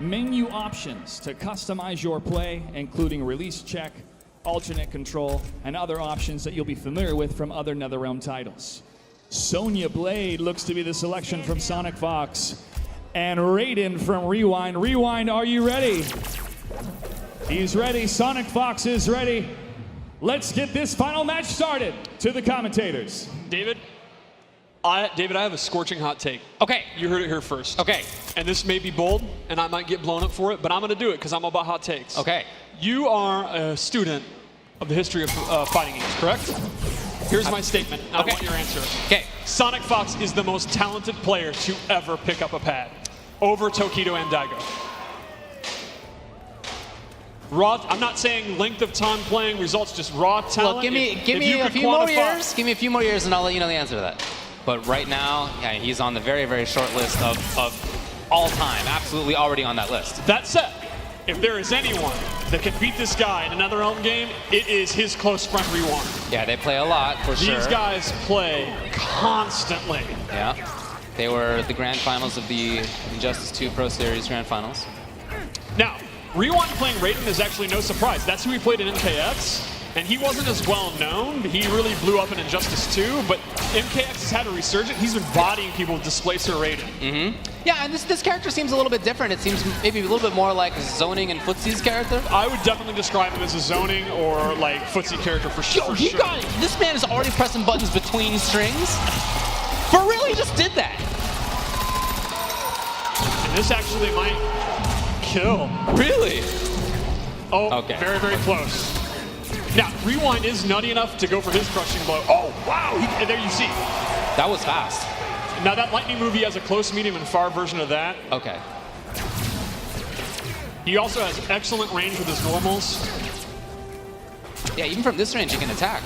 menu options to customize your play, including release check, alternate control, and other options that you'll be familiar with from other NetherRealm titles. Sonya Blade looks to be the selection from SonicFox, and Raiden from Rewind. Rewind, are you ready? He's ready. SonicFox is ready. Let's get this final match started. To the commentators. David, I have a scorching hot take. Okay. You heard it here first. Okay. And this may be bold, and I might get blown up for it, but I'm going to do it because I'm about hot takes. Okay. You are a student of the history of fighting games, correct? Here's my statement. I want your answer. Okay. SonicFox is the most talented player to ever pick up a pad over Tokido and Daigo. Raw, I'm not saying length of time playing, results, just raw talent. Look, give me a few more years. Give me a few more years, and I'll let you know the answer to that. But right now, yeah, he's on the very, very short list of all time. Absolutely already on that list. That said, if there is anyone that can beat this guy in another NetherRealm game, it is his close friend Rewind. Yeah, they play a lot, for sure. These guys play constantly. Yeah. They were the grand finals of the Injustice 2 Pro Series grand finals. Now, Rewind playing Raiden is actually no surprise. That's who he played in MK11, and he wasn't as well known. He really blew up in Injustice 2, but MK11 has had a resurgence. He's been bodying people with Displacer Raiden. Mm-hmm. Yeah, and this character seems a little bit different. It seems maybe a little bit more like Zoning and Footsie's character. I would definitely describe him as a Zoning or like Footsie character for sure. Yo, this man is already pressing buttons between strings. For real, he just did that. And this actually might kill. Really? Oh, okay. Very, very close. Now, Rewind is nutty enough to go for his crushing blow. Oh, wow! And there you see. That was fast. Now, that lightning move, he has a close, medium, and far version of that. Okay. He also has excellent range with his normals. Yeah, even from this range, he can attack.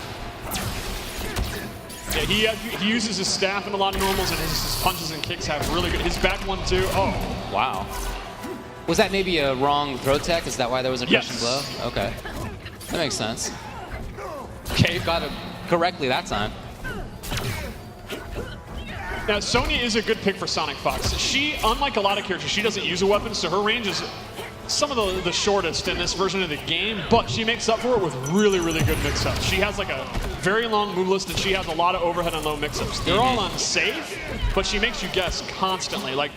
Yeah, he uses his staff in a lot of normals, and his punches and kicks have really good. His back one, too. Oh. Wow. Was that maybe a wrong throw tech? Is that why there was a crushing blow? Okay. That makes sense. Okay, got it correctly that time. Now, Sonya is a good pick for SonicFox. She, unlike a lot of characters, she doesn't use a weapon, so her range is some of the shortest in this version of the game, but she makes up for it with really, really good mix-ups. She has like a very long move list, and she has a lot of overhead and low mix-ups. They're all unsafe, but she makes you guess constantly. Like,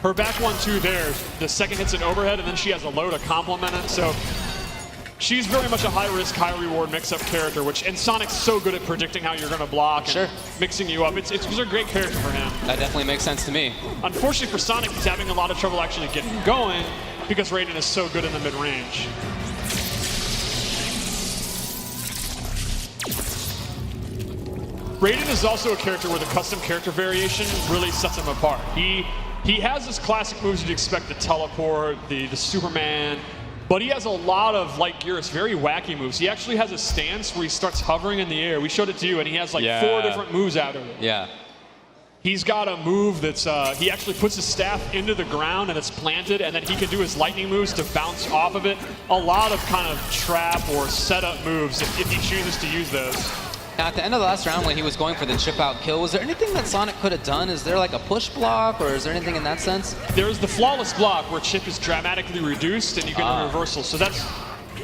her back 1-2 there, the second hit's an overhead, and then she has a low to complement it, so she's very much a high-risk, high-reward mix-up character, and Sonic's so good at predicting how you're going to block and mixing you up. It's a great character for him. That definitely makes sense to me. Unfortunately for Sonic, he's having a lot of trouble actually getting going because Raiden is so good in the mid-range. Raiden is also a character where the custom character variation really sets him apart. He has his classic moves you'd expect, the teleport, the Superman, but he has a lot of, like Geras, very wacky moves. He actually has a stance where he starts hovering in the air. We showed it to you, and he has like 4 different moves out of it. Yeah. He's got a move that's, he actually puts his staff into the ground and it's planted, and then he can do his lightning moves to bounce off of it. A lot of kind of trap or setup moves if he chooses to use those. Now, at the end of the last round when he was going for the chip-out kill, was there anything that Sonic could have done? Is there like a push block, or is there anything in that sense? There's the flawless block where chip is dramatically reduced and you get a reversal. So that's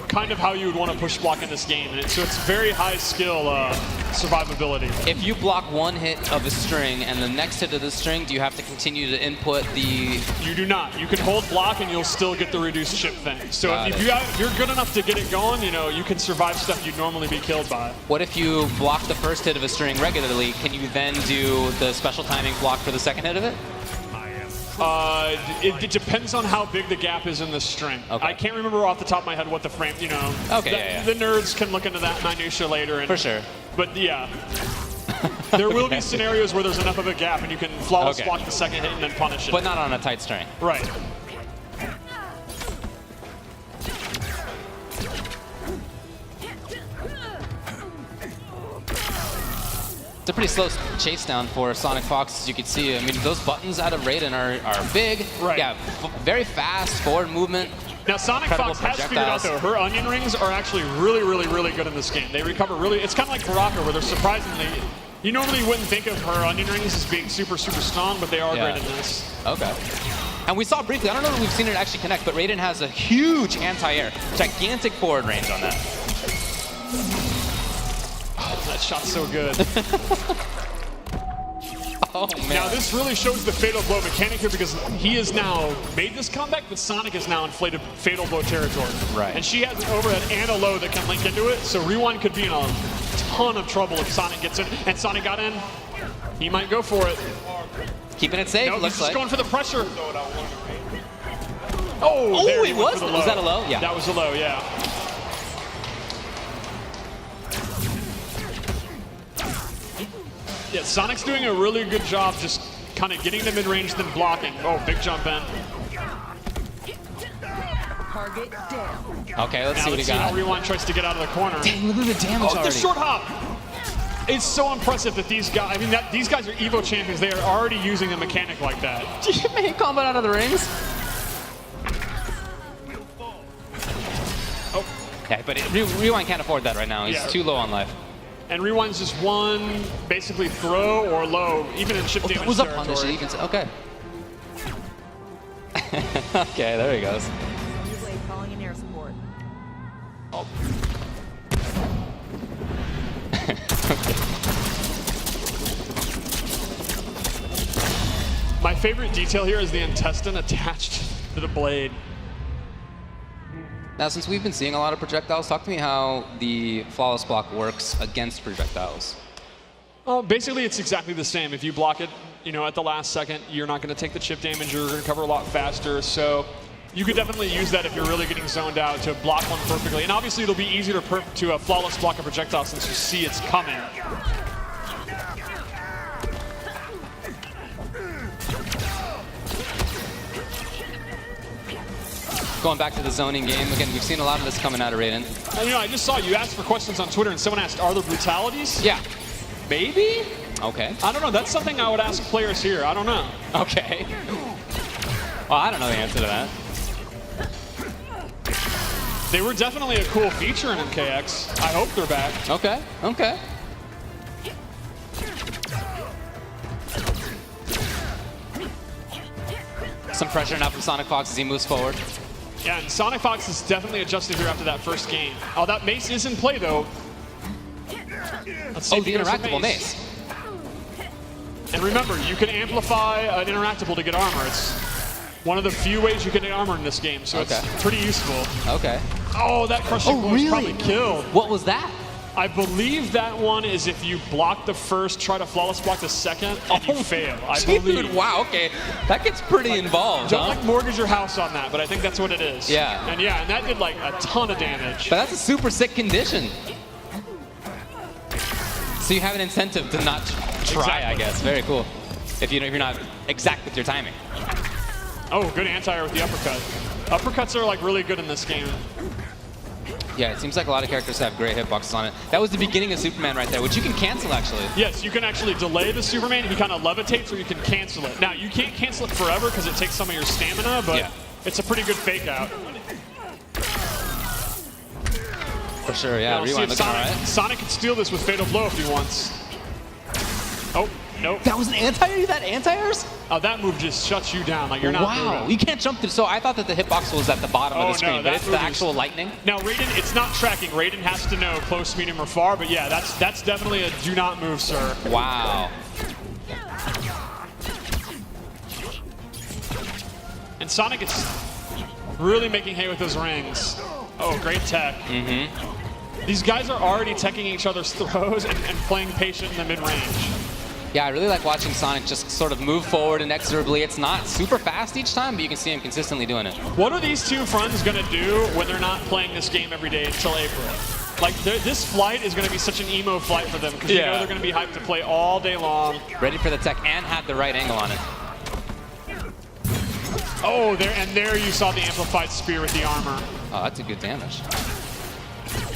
kind of how you would want to push block in this game. And so it's very high skill survivability. If you block one hit of a string and the next hit of the string, do you have to continue to input the... You do not. You can hold block and you'll still get the reduced chip thing. So if you're good enough to get it going, you know, you can survive stuff you'd normally be killed by. What if you block the first hit of a string regularly? Can you then do the special timing block for the second hit of it? It depends on how big the gap is in the string. Okay. I can't remember off the top of my head what the frame, you know. Okay, the nerds can look into that minutia later. And, for sure. But yeah, there will be scenarios where there's enough of a gap and you can flawless block the second hit and then punish it. But not on a tight string. Right. It's a pretty slow chase down for SonicFox, as you can see. I mean, those buttons out of Raiden are big. Right. Yeah, very fast forward movement. Now, SonicFox has figured out, though, her onion rings are actually really, really, really good in this game. They recover really. It's kind of like Baraka, where they're surprisingly. You normally wouldn't think of her onion rings as being super, super strong, but they are great in this. Okay. And we saw briefly, I don't know if we've seen it actually connect, but Raiden has a huge anti-air, gigantic forward range on that. Oh, that shot's so good. Oh, man. Now, this really shows the Fatal Blow mechanic here because he has now made this comeback, but Sonic is now inflated Fatal Blow territory. Right. And she has an overhead and a low that can link into it, so Rewind could be in a ton of trouble if Sonic gets in. And Sonic got in. He might go for it. Keeping it safe, No, looks he's like. just going for the pressure. Oh, there he it went was? for the low. Was that a low? Yeah. That was a low, yeah. Yeah, Sonic's doing a really good job just kind of getting the mid-range, then blocking. Oh, big jump in. Target down. Okay, let's Now see what he let's see how got. Rewind tries to get out of the corner. Dang, look at the damage Oh, already. the short hop! It's so impressive that these guys, I mean, these guys are Evo champions. They are already using a mechanic like that. Did you make Kombat out of the rings? Oh, Yeah, but Rewind can't afford that right now. He's Yeah. too low on life. and Rewind's just one, basically throw or low, even in chip damage That was a territory. punish. Even okay. Okay, there he goes. Sonya Blade calling in air support. Oh. My favorite detail here is the intestine attached to the blade. Now, since we've been seeing a lot of projectiles, talk to me how the flawless block works against projectiles. Basically, it's exactly the same. If you block it, you know, at the last second, you're not going to take the chip damage. You're going to recover a lot faster. So you could definitely use that if you're really getting zoned out to block one perfectly. And obviously, it'll be easier to flawless block a projectile since you see it's coming. Going back to the zoning game, again, we've seen a lot of this coming out of Raiden. And, you know, I just saw you asked for questions on Twitter, and someone asked, are there brutalities? Yeah. Maybe? Okay. I don't know. That's something I would ask players here. I don't know. Okay. Well, I don't know the answer to that. They were definitely a cool feature in MKX. I hope they're back. Okay. Okay. Some pressure now from SonicFox as he moves forward. Yeah, and SonicFox is definitely adjusted here after that first game. Oh, that mace is in play, though. Let's see Oh, if he the goes for interactable mace. And remember, you can amplify an interactable to get armor. It's one of the few ways you can get armor in this game, so Okay. it's pretty useful. Okay. Oh, that crushing blow is probably killed. What was that? I believe that one is if you block the first, try to flawless block the second, and you fail. I Dude, believe. wow, okay. That gets pretty involved, Don't huh? like mortgage your house on that, but I think that's what it is. Yeah. And that did like a ton of damage. But that's a super sick condition. So you have an incentive to not try, I Exactly. guess. Very cool. If you're not exact with your timing. Oh, good anti-air with the uppercut. Uppercuts are like really good in this game. Yeah, it seems like a lot of characters have great hitboxes on it. That was the beginning of Superman right there, which you can cancel actually. Yes, you can actually delay the Superman. He kind of levitates, or you can cancel it. Now, you can't cancel it forever because it takes some of your stamina, but Yeah. it's a pretty good fake out. For sure, yeah. Now, see Rewind if looking all right. Sonic can steal this with Fatal Blow if he wants. Oh, nope. That was an anti-air? That anti-airs? Oh, that move just shuts you down. Like, you're not Wow, moving. you can't jump through. So I thought that the hitbox was at the bottom Oh, of the screen, no, but that it's the move is- actual lightning. Now, Raiden, it's not tracking. Raiden has to know close, medium, or far, but yeah, that's definitely a do not move, sir. Wow. And Sonic is really making hay with those rings. Oh, great tech. These guys are already teching each other's throws and playing patient in the mid-range. Yeah, I really like watching Sonic just sort of move forward inexorably. It's not super fast each time, but you can see him consistently doing it. What are these two friends going to do when they're not playing this game every day until April? Like, this flight is going to be such an emo flight for them because you know they're going to be hyped to play all day long. Ready for the tech and had the right angle on it. Oh, there you saw the amplified spear with the armor. Oh, that's a good damage.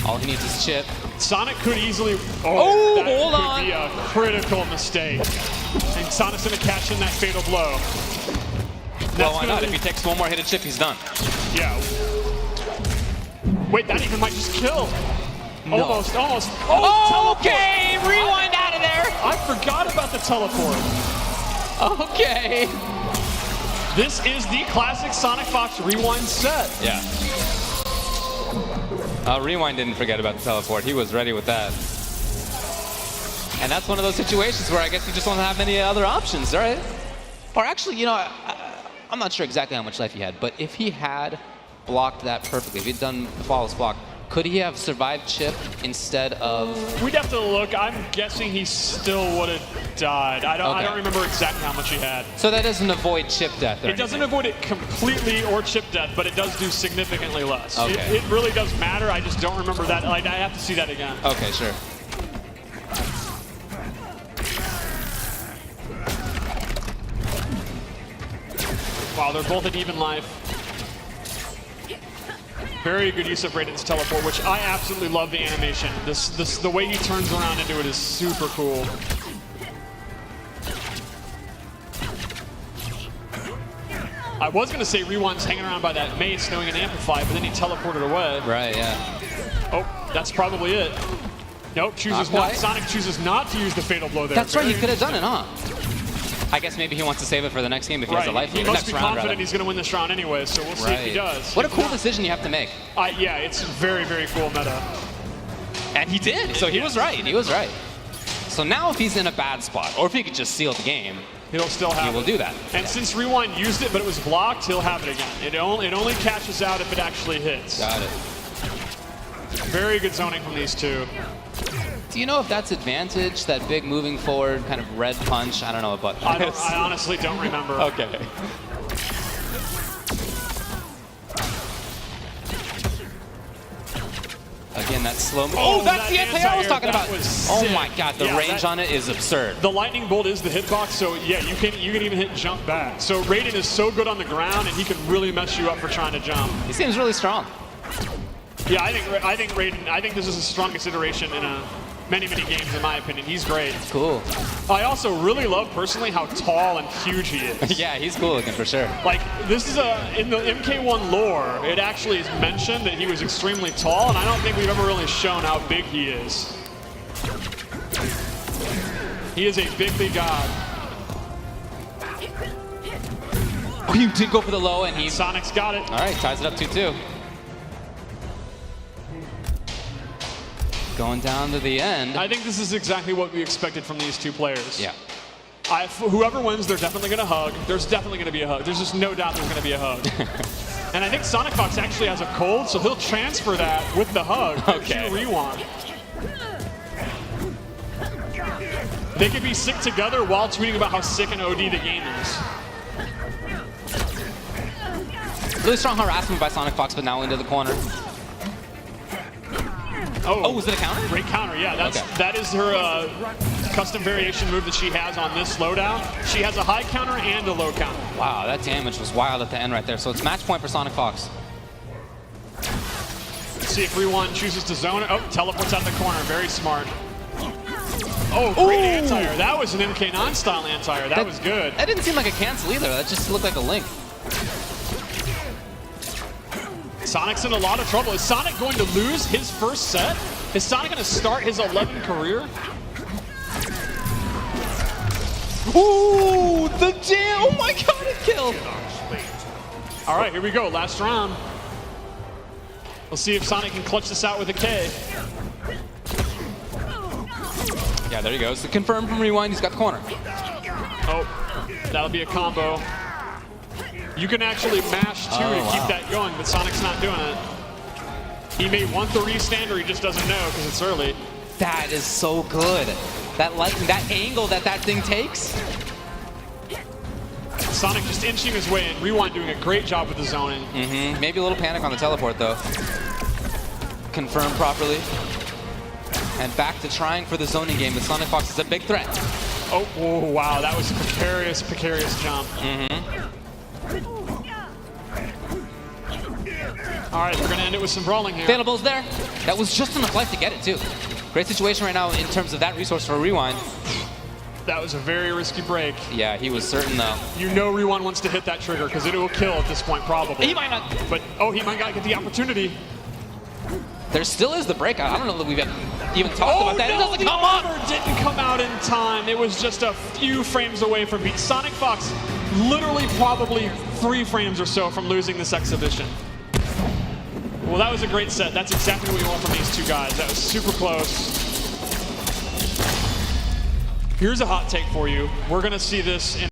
All he needs is chip. Sonic could easily... Oh, that hold could on. be a critical mistake. And Sonic's going to catch in that fatal blow. Well, why not? If he takes one more hit of chip, he's done. Yeah. Wait, that even might just kill. No. Almost. Oh, okay, rewind out of there. I forgot about the teleport. Okay. This is the classic SonicFox Rewind set. Yeah. Rewind didn't forget about the teleport. He was ready with that. And that's one of those situations where I guess you just don't have many other options, right? Or actually, you know, I'm not sure exactly how much life he had, but if he had blocked that perfectly, if he'd done the flawless block, could he have survived chip instead of... We'd have to look. I'm guessing he still would have died. I don't remember exactly how much he had. So that doesn't avoid chip death or It doesn't avoid it completely or chip death, but it does do significantly less. Okay. It really does matter. I just don't remember that. Like, I have to see that again. Okay, sure. Wow, they're both at even life. Very good use of Raiden's teleport, which I absolutely love the animation. The way he turns around into it is super cool. I was going to say Rewind's hanging around by that mace, knowing an amplify, but then he teleported away. Right, yeah. Oh, that's probably it. Nope, chooses not. Sonic chooses not to use the fatal blow there. That's right, he could have done it, huh? I guess maybe he wants to save it for the next game if he has a life. He must be confident he's going to win this round anyway, so we'll see if he does. What a cool decision you have to make. Yeah, it's very, very cool meta. And he did, so he was right. He was right. So now if he's in a bad spot, or if he could just seal the game, he'll still have it. He will do that. And since Rewind used it, but it was blocked, he'll have it again. It only catches out if it actually hits. Got it. Very good zoning from these two. Do you know if that's advantage, that big moving forward kind of red punch? I don't know what button it is. I honestly don't remember. Okay. Again, that slow. Oh, that's the anti-air I was talking about. Oh my God, the range on it is absurd. The lightning bolt is the hitbox, so yeah, you can even hit jump back. So Raiden is so good on the ground, and he can really mess you up for trying to jump. He seems really strong. Yeah, I think Raiden. I think this is the strongest iteration in many games, in my opinion. He's great. Cool. I also really love personally how tall and huge he is. Yeah, he's cool looking for sure. Like, this is in the MK1 lore, it actually is mentioned that he was extremely tall, and I don't think we've ever really shown how big he is. He is a big god. Oh, you did go for the low, and Sonic's got it. All right, ties it up 2-2. Going down to the end. I think this is exactly what we expected from these two players. Yeah. Whoever wins, they're definitely going to hug. There's definitely going to be a hug. There's just no doubt there's going to be a hug. And I think SonicFox actually has a cold, so he'll transfer that with the hug to Rewind. They could be sick together while tweeting about how sick and OD the game is. Really strong harassment by SonicFox, but now into the corner. Oh, was it a counter? Great counter, yeah. That is her custom variation move that she has on this slowdown. She has a high counter and a low counter. Wow, that damage was wild at the end right there. So it's match point for SonicFox. Let's see if Rewind chooses to zone it. Oh, teleports out the corner. Very smart. Oh, great anti-air. That was an MK9 style anti-air. That was good. That didn't seem like a cancel either. That just looked like a link. Sonic's in a lot of trouble. Is Sonic going to lose his first set? Is Sonic going to start his 11th career? Ooh, the jam! Oh my God, it killed! All right, here we go. Last round. We'll see if Sonic can clutch this out with a K. Yeah, there he goes. The confirm from Rewind. He's got the corner. Oh, that'll be a combo. You can actually mash 2 to keep that going, but Sonic's not doing it. He may want the restand, or he just doesn't know because it's early. That is so good. That angle that thing takes. Sonic just inching his way in. Rewind doing a great job with the zoning. Maybe a little panic on the teleport though. Confirm properly. And back to trying for the zoning game. The SonicFox is a big threat. Oh, wow, that was a precarious jump. All right, we're going to end it with some brawling here. Fatalable's there. That was just enough life to get it, too. Great situation right now in terms of that resource for Rewind. That was a very risky break. Yeah, he was certain, though. You know Rewind wants to hit that trigger because it will kill at this point, probably. He might not. But, he might not get the opportunity. There still is the breakout. I don't know that we've even talked about that. No, it doesn't come up. Didn't come out in time. It was just a few frames away from beat. SonicFox literally probably 3 frames or so from losing this exhibition. Well, that was a great set. That's exactly what you want from these 2 guys. That was super close. Here's a hot take for you. We're going to see this in